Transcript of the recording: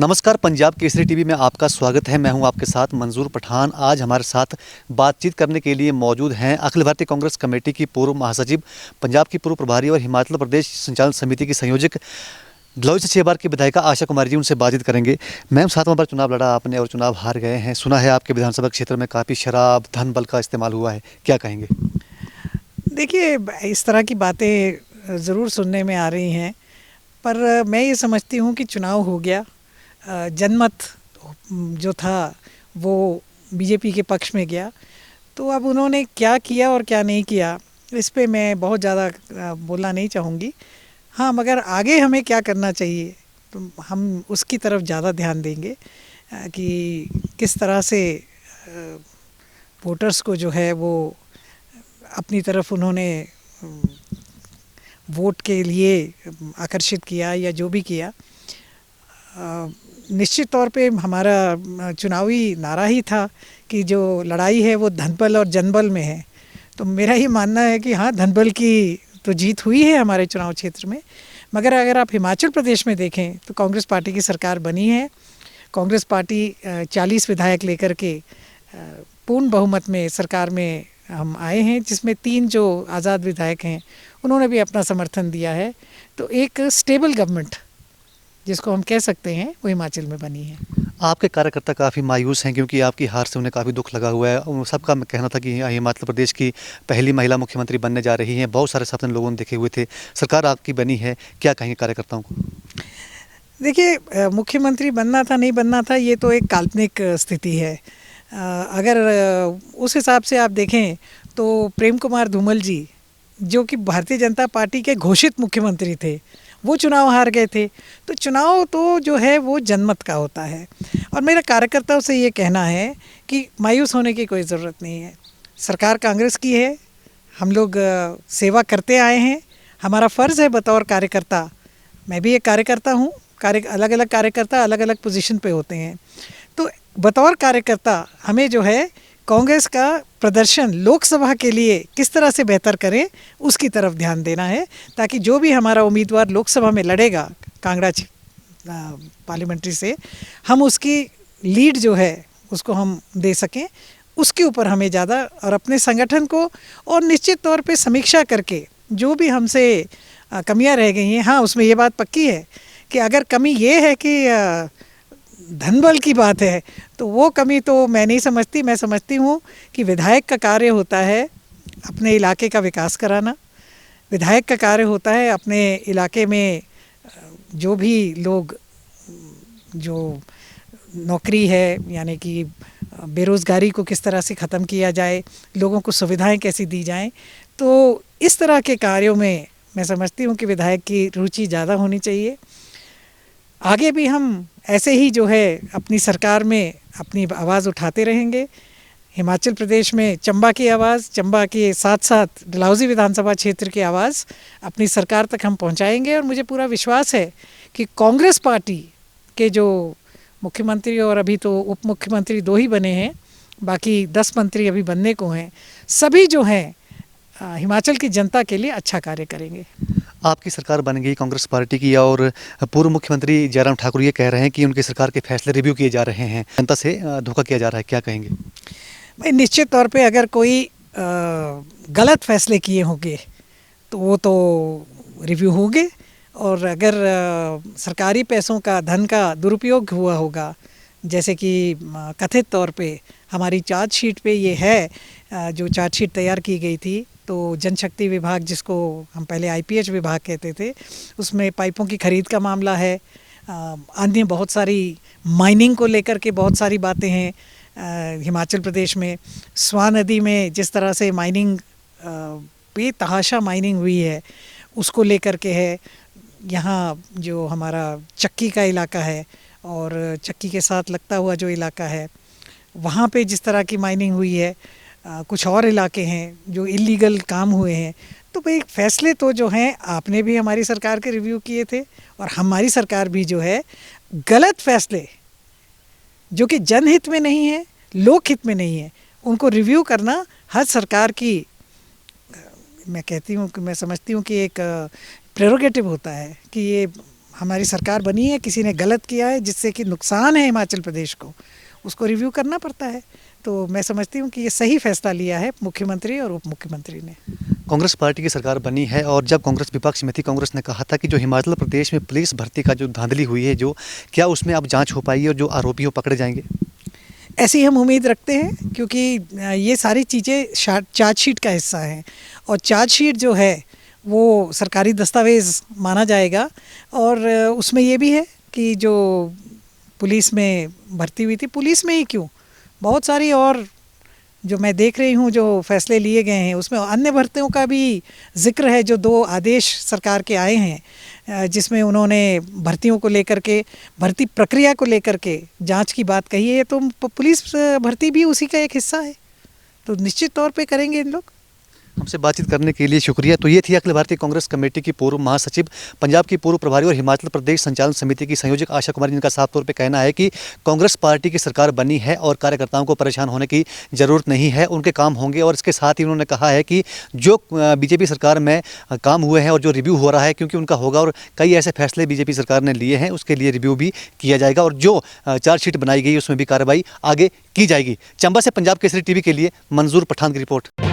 नमस्कार, पंजाब केसरी टीवी में आपका स्वागत है। मैं हूं आपके साथ मंजूर पठान। आज हमारे साथ बातचीत करने के लिए मौजूद हैं अखिल भारतीय कांग्रेस कमेटी की पूर्व महासचिव, पंजाब की पूर्व प्रभारी और हिमाचल प्रदेश संचालन समिति की संयोजक, डलहौजी से 6 बार की विधायिका आशा कुमारी जी। उनसे बातचीत करेंगे। मैम, 7वां बार चुनाव लड़ा आपने और चुनाव हार गए हैं। सुना है आपके विधानसभा क्षेत्र में काफ़ी शराब, धन बल का इस्तेमाल हुआ है, क्या कहेंगे? देखिए, इस तरह की बातें ज़रूर सुनने में आ रही हैं, पर मैं ये समझती हूँ कि चुनाव हो गया। जनमत जो था वो बीजेपी के पक्ष में गया, तो अब उन्होंने क्या किया और क्या नहीं किया इस पे मैं बहुत ज़्यादा बोलना नहीं चाहूँगी। हाँ, मगर आगे हमें क्या करना चाहिए तो हम उसकी तरफ ज़्यादा ध्यान देंगे कि किस तरह से वोटर्स को जो है वो अपनी तरफ उन्होंने वोट के लिए आकर्षित किया या जो भी किया। निश्चित तौर पे हमारा चुनावी नारा ही था कि जो लड़ाई है वो धनबल और जनबल में है। तो मेरा ये मानना है कि हाँ, धनबल की तो जीत हुई है हमारे चुनाव क्षेत्र में, मगर अगर आप हिमाचल प्रदेश में देखें तो कांग्रेस पार्टी की सरकार बनी है। कांग्रेस पार्टी 40 विधायक लेकर के पूर्ण बहुमत में सरकार में हम आए हैं, जिसमें 3 जो आज़ाद विधायक हैं उन्होंने भी अपना समर्थन दिया है। तो एक स्टेबल गवर्नमेंट जिसको हम कह सकते हैं वो हिमाचल में बनी है। आपके कार्यकर्ता काफ़ी मायूस हैं क्योंकि आपकी हार से उन्हें काफ़ी दुख लगा हुआ है। सबका कहना था कि हिमाचल प्रदेश की पहली महिला मुख्यमंत्री बनने जा रही हैं। बहुत सारे सपने लोगों ने देखे हुए थे। सरकार आपकी बनी है, क्या कहेंगे कार्यकर्ताओं को? देखिए, मुख्यमंत्री बनना था नहीं बनना था ये तो एक काल्पनिक स्थिति है। अगर उस हिसाब से आप देखें तो प्रेम कुमार धूमल जी, जो कि भारतीय जनता पार्टी के घोषित मुख्यमंत्री थे, वो चुनाव हार गए थे। तो चुनाव तो जो है वो जनमत का होता है। और मेरा कार्यकर्ताओं से ये कहना है कि मायूस होने की कोई ज़रूरत नहीं है। सरकार कांग्रेस की है, हम लोग सेवा करते आए हैं। हमारा फ़र्ज़ है बतौर कार्यकर्ता, मैं भी एक कार्यकर्ता हूँ, अलग अलग कार्यकर्ता अलग अलग पोजीशन पे होते हैं। तो बतौर कार्यकर्ता हमें जो है कांग्रेस का प्रदर्शन लोकसभा के लिए किस तरह से बेहतर करें उसकी तरफ ध्यान देना है, ताकि जो भी हमारा उम्मीदवार लोकसभा में लड़ेगा कांगड़ा पार्लियामेंट्री से, हम उसकी लीड जो है उसको हम दे सकें। उसके ऊपर हमें ज़्यादा और अपने संगठन को और निश्चित तौर पे समीक्षा करके जो भी हमसे कमियां रह गई हैं, हाँ, उसमें ये बात पक्की है कि अगर कमी ये है कि धनबल की बात है तो वो कमी तो मैं नहीं समझती। मैं समझती हूँ कि विधायक का कार्य होता है अपने इलाके का विकास कराना। विधायक का कार्य होता है अपने इलाके में जो भी लोग, जो नौकरी है यानी कि बेरोज़गारी को किस तरह से ख़त्म किया जाए, लोगों को सुविधाएं कैसी दी जाएं, तो इस तरह के कार्यों में मैं समझती हूँ कि विधायक की रुचि ज़्यादा होनी चाहिए। आगे भी हम ऐसे ही जो है अपनी सरकार में अपनी आवाज़ उठाते रहेंगे। हिमाचल प्रदेश में चंबा की आवाज़, चंबा के साथ साथ डलहौजी विधानसभा क्षेत्र की आवाज़ अपनी सरकार तक हम पहुंचाएंगे। और मुझे पूरा विश्वास है कि कांग्रेस पार्टी के जो मुख्यमंत्री, और अभी तो उप मुख्यमंत्री 2 ही बने हैं, बाकी 10 मंत्री अभी बनने को हैं, सभी जो हैं हिमाचल की जनता के लिए अच्छा कार्य करेंगे। आपकी सरकार बन गई कांग्रेस पार्टी की और पूर्व मुख्यमंत्री जयराम ठाकुर ये कह रहे हैं कि उनकी सरकार के फैसले रिव्यू किए जा रहे हैं, जनता से धोखा किया जा रहा है, क्या कहेंगे? भाई, निश्चित तौर पे अगर कोई गलत फैसले किए होंगे तो वो तो रिव्यू होंगे, और अगर सरकारी पैसों का, धन का दुरुपयोग हुआ होगा, जैसे कि कथित तौर पे हमारी चार्जशीट पे ये है, जो चार्जशीट तैयार की गई थी, तो जनशक्ति विभाग, जिसको हम पहले आईपीएच विभाग कहते थे, उसमें पाइपों की खरीद का मामला है। अन्य बहुत सारी माइनिंग को लेकर के बहुत सारी बातें हैं। हिमाचल प्रदेश में स्वां नदी में जिस तरह से माइनिंग, बेतहाशा माइनिंग हुई है, उसको लेकर के है। यहाँ जो हमारा चक्की का इलाका है और चक्की के साथ लगता हुआ जो इलाका है, वहाँ पे जिस तरह की माइनिंग हुई है, कुछ और इलाके हैं जो इलीगल काम हुए हैं। तो भाई, फैसले तो जो हैं आपने भी हमारी सरकार के रिव्यू किए थे, और हमारी सरकार भी जो है गलत फैसले जो कि जनहित में नहीं है, लोकहित में नहीं है, उनको रिव्यू करना हर सरकार की, मैं कहती हूँ कि मैं समझती हूँ कि एक प्रेरोगेटिव होता है कि ये हमारी सरकार बनी है, किसी ने गलत किया है जिससे कि नुकसान है हिमाचल प्रदेश को, उसको रिव्यू करना पड़ता है। तो मैं समझती हूँ कि ये सही फैसला लिया है मुख्यमंत्री और उप मुख्यमंत्री ने। कांग्रेस पार्टी की सरकार बनी है और जब कांग्रेस विपक्ष में थी, कांग्रेस ने कहा था कि जो हिमाचल प्रदेश में पुलिस भर्ती का जो धांधली हुई है, जो क्या उसमें अब जांच हो पाई है और जो आरोपी हो पकड़े जाएंगे? ऐसी हम उम्मीद रखते हैं, क्योंकि ये सारी चीज़ें चार्जशीट का हिस्सा हैं और चार्जशीट जो है वो सरकारी दस्तावेज़ माना जाएगा। और उसमें ये भी है कि जो पुलिस में भर्ती हुई थी, पुलिस में ही क्यों, बहुत सारी और जो मैं देख रही हूँ जो फैसले लिए गए हैं उसमें अन्य भर्तियों का भी जिक्र है। जो 2 आदेश सरकार के आए हैं जिसमें उन्होंने भर्तियों को लेकर के, भर्ती प्रक्रिया को लेकर के जांच की बात कही है, तो पुलिस भर्ती भी उसी का एक हिस्सा है। तो निश्चित तौर पे करेंगे इन लोग। हमसे बातचीत करने के लिए शुक्रिया। तो ये थी अखिल भारतीय कांग्रेस कमेटी की पूर्व महासचिव, पंजाब की पूर्व प्रभारी और हिमाचल प्रदेश संचालन समिति की संयोजक आशा कुमारी, जिनका साफ तौर पे कहना है कि कांग्रेस पार्टी की सरकार बनी है और कार्यकर्ताओं को परेशान होने की ज़रूरत नहीं है, उनके काम होंगे। और इसके साथ ही उन्होंने कहा है कि जो बीजेपी सरकार में काम हुए हैं और जो रिव्यू हो रहा है, क्योंकि उनका होगा और कई ऐसे फैसले बीजेपी सरकार ने लिए हैं, उसके लिए रिव्यू भी किया जाएगा और जो चार्जशीट बनाई गई उसमें भी कार्रवाई आगे की जाएगी। चंबा से पंजाब केसरी टीवी के लिए मंजूर पठान की रिपोर्ट।